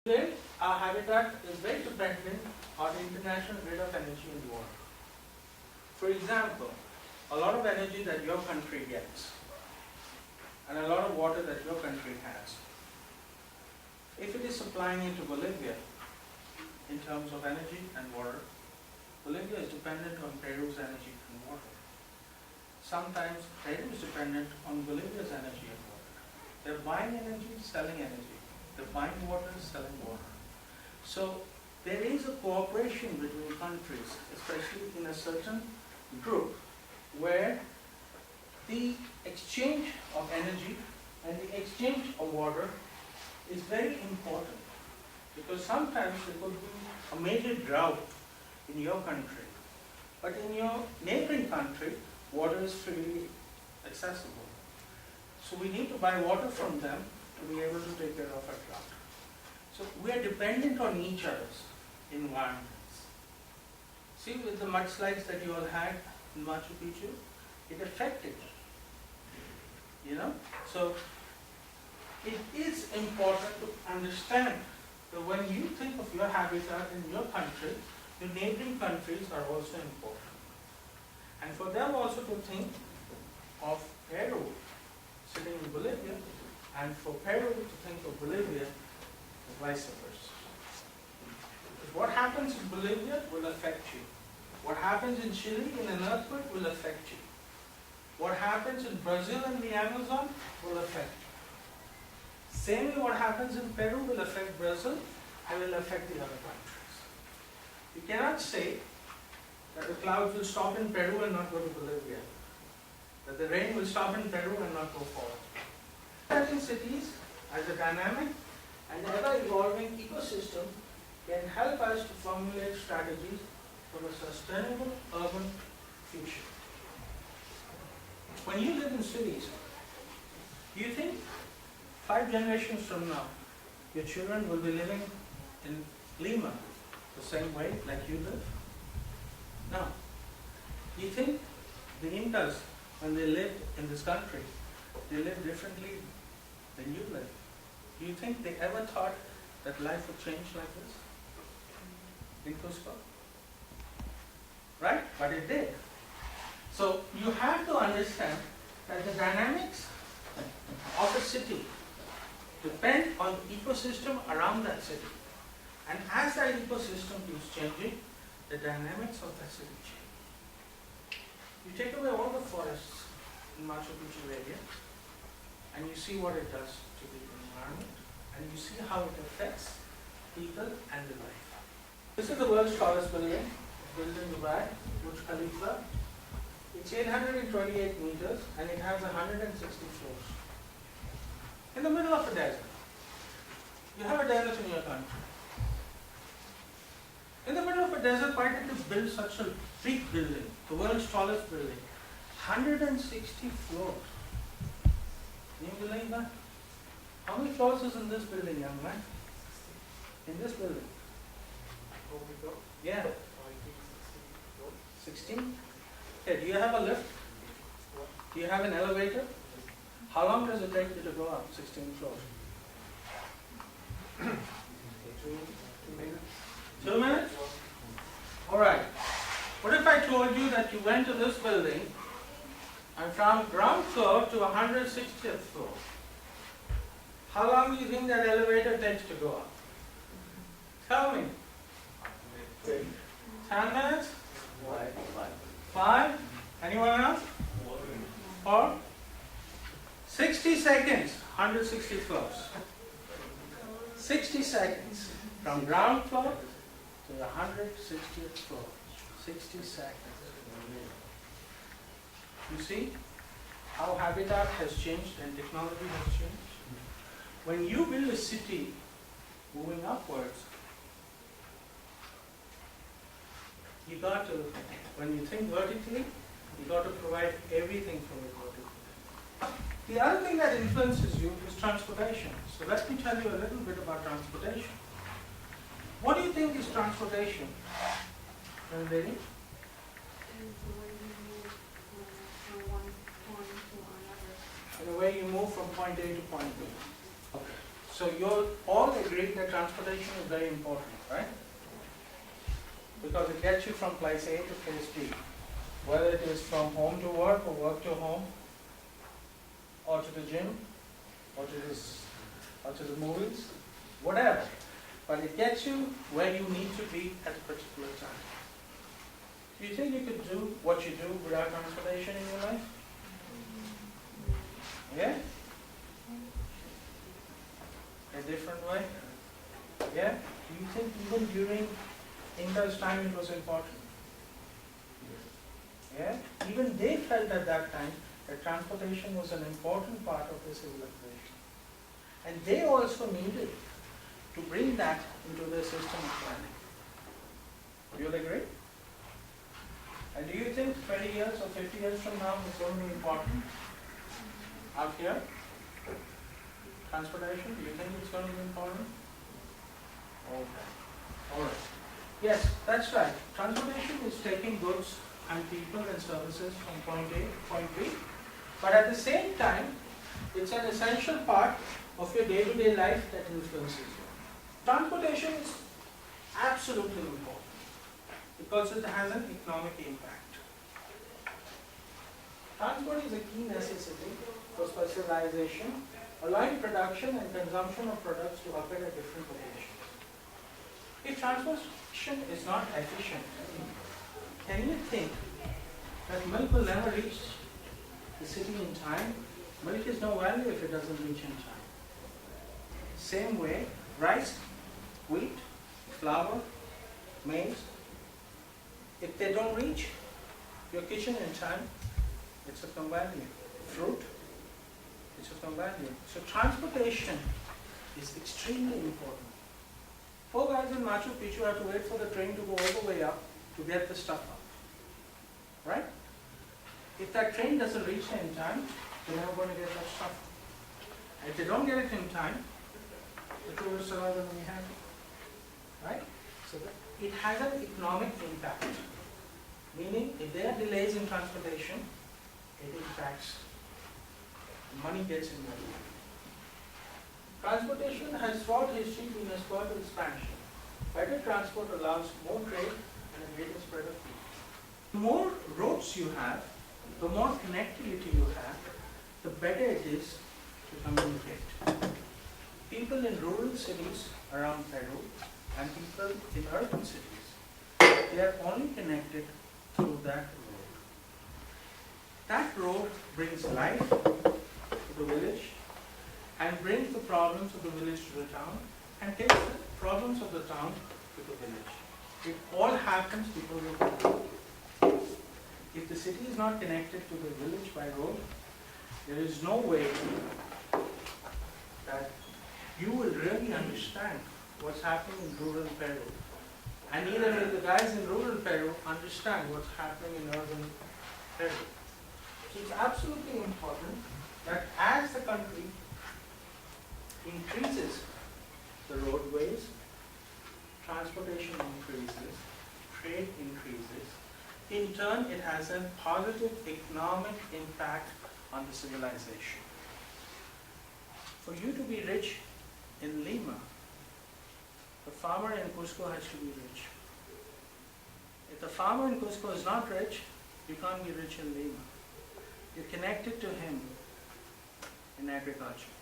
Today, our habitat is very dependent on the international grid of energy and water. For example, a lot of energy that your country gets and a lot of water that your country has, if it is supplying it to Bolivia in terms of energy and water, Bolivia is dependent on Peru's energy and water. Sometimes Peru is dependent on Bolivia's energy and water. They're buying energy, selling energy. They're buying water, selling water. So there is a cooperation between countries, especially in a certain group, where the exchange of energy and the exchange of water is very important. Because sometimes there could be a major drought in your country, but in your neighboring country, water is freely accessible. So we need to buy water from them to be able to take care of our drought. So we are dependent on each other's environments. See, with the mudslides that you all had in Machu Picchu, it affected, So it is important to understand that when you think of your habitat in your country, your neighboring countries are also important. And for them also to think of Peru sitting in Bolivia, and for Peru to think of Bolivia, and vice versa. Because what happens in Bolivia will affect you. What happens in Chile in an earthquake will affect you. What happens in Brazil and the Amazon will affect you. Same way what happens in Peru will affect Brazil and will affect the other countries. You cannot say that the clouds will stop in Peru and not go to Bolivia. That the rain will stop in Peru and not go forward. Certain cities as a dynamic and ever-evolving ecosystem can help us to formulate strategies for a sustainable urban future. When you live in cities, do you think 5 generations from now, your children will be living in Lima the same way like you live? No. Do you think the Incas, when they lived in this country, they lived differently than you live? Do you think they ever thought that life would change like this in Cusco? Right? But it did. So you have to understand that the dynamics of a city depend on the ecosystem around that city. And as that ecosystem keeps changing, the dynamics of that city change. You take away all the forests in Machu Picchu area, and you see what it does to the environment, and you see how it affects people and the life. This is the world's tallest building, built in Dubai, Burj Khalifa. It's 828 meters and it has 160 floors. In the middle of a desert. You have a desert in your country. In the middle of a desert, why did you build such a big building, the world's tallest building? 160 floors. Can you believe that? How many floors is in this building, young man? In this building? Yeah. 16? Okay, do you have a lift? Do you have an elevator? How long does it take you to go up 16 floors? 2 minutes. 2 minutes? Alright. What if I told you that you went to this building and from ground floor to 160th floor? How long do you think that elevator takes to go up? Tell me. 10 minutes? 5? Anyone else? 4? 60 seconds, 160 floors. 60 seconds from ground floor to the 160th floor. 60 seconds. You see how habitat has changed and technology has changed? When you build a city moving upwards, you got to, when you think vertically, you got to provide everything from it vertically. The other thing that influences you is transportation. So let me tell you a little bit about transportation. What do you think is transportation? Lady? The way you move from point A to point B. Okay. So you're all agreed that transportation is very important, right? Because it gets you from place A to place B. Whether it is from home to work or work to home, or to the gym, or to the movies, whatever. But it gets you where you need to be at a particular time. Do you think you could do what you do without transportation in your life? Yeah? A different way? Yeah? Do you think even during Inca's time it was important? Yeah? Even they felt at that time that transportation was an important part of the civilization. And they also needed to bring that into their system of planning. Do you all agree? And do you think 20 years or 50 years from now it's going to be important out here? Transportation, do you think it's going to be important? Okay. Alright. Yes, that's right. Transportation is taking goods and people and services from point A to point B. But at the same time, it's an essential part of your day-to-day life that influences you. Transportation is absolutely important because it has an economic impact. Transport is a key necessity for specialization, allowing production and consumption of products to occur at different locations. If transportation is not efficient, can you think that milk will never reach the city in time? Milk is no value if it doesn't reach in time. Same way, rice, wheat, flour, maize, if they don't reach your kitchen in time, it's of no value. Fruit, it's of no value. So transportation is extremely important. Poor guys in Machu Picchu have to wait for the train to go all the way up to get the stuff up. Right? If that train doesn't reach there in time, they're never going to get that stuff. And if they don't get it in time, the tourists are not going to be happy. Right? So it has an economic impact. Meaning, if there are delays in transportation, it impacts. Money gets involved. Transportation has throughout history been a spur to expansion. Better transport allows more trade and a greater spread of people. The more roads you have, the more connectivity you have, the better it is to communicate. People in rural cities around Peru and people in urban cities, they are only connected through that road. That road brings life to the village and brings the problems of the village to the town and takes the problems of the town to the village. It all happens because of the road. If the city is not connected to the village by road, there is no way that you will really understand what's happening in rural Peru. And neither will the guys in rural Peru understand what's happening in urban Peru. So it's absolutely important that as the country increases the roadways, transportation increases, trade increases, in turn it has a positive economic impact on the civilization. For you to be rich in Lima, the farmer in Cusco has to be rich. If the farmer in Cusco is not rich, you can't be rich in Lima. You're connected to him in agriculture.